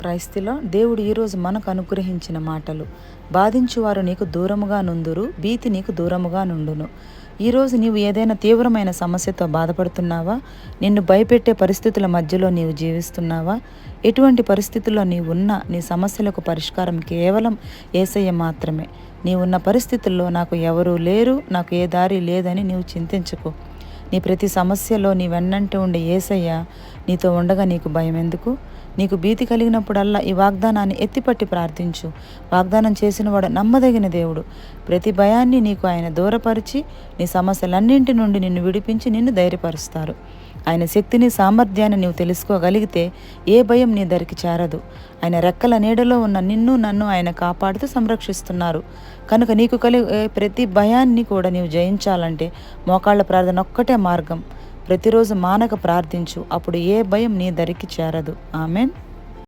క్రైస్తులో దేవుడు ఈరోజు మనకు అనుగ్రహించిన మాటలు. బాధించువారు నీకు దూరముగా నుందురు, భీతి నీకు దూరముగా నుండును. ఈరోజు నీవు ఏదైనా తీవ్రమైన సమస్యతో బాధపడుతున్నావా? నిన్ను భయపెట్టే పరిస్థితుల మధ్యలో నీవు జీవిస్తున్నావా? ఎటువంటి పరిస్థితుల్లో నీవున్నా నీ సమస్యలకు పరిష్కారం కేవలం యేసయ్య మాత్రమే. నీవున్న పరిస్థితుల్లో నాకు ఎవరూ లేరు, నాకు ఏ దారి లేదని నీవు చింతించకు. నీ ప్రతి సమస్యలో నీ వెన్నంటి ఉండే యేసయ్య నీతో ఉండగా నీకు భయం ఎందుకు? నీకు భీతి కలిగినప్పుడల్లా ఈ వాగ్దానాన్ని ఎత్తిపట్టి ప్రార్థించు. వాగ్దానం చేసినవాడు నమ్మదగిన దేవుడు. ప్రతి భయాన్ని నీకు ఆయన దూరపరిచి నీ సమస్యలన్నింటి నుండి నిన్ను విడిపించి నిన్ను ధైర్యపరుస్తారు. ఆయన శక్తిని, సామర్థ్యాన్ని నీవు తెలుసుకోగలిగితే ఏ భయం నీ దరికి చేరదు. ఆయన రెక్కల నీడలో ఉన్న నిన్ను, నన్ను ఆయన కాపాడుతూ సంరక్షిస్తున్నారు. కనుక నీకు కలిగే ప్రతి భయాన్ని కూడా నీవు జయించాలంటే మోకాళ్ళ ప్రార్థన ఒక్కటే మార్గం. ప్రతిరోజు మానక ప్రార్థించు, అప్పుడు ఏ భయం నీ దరికి చేరదు. ఆమెన్.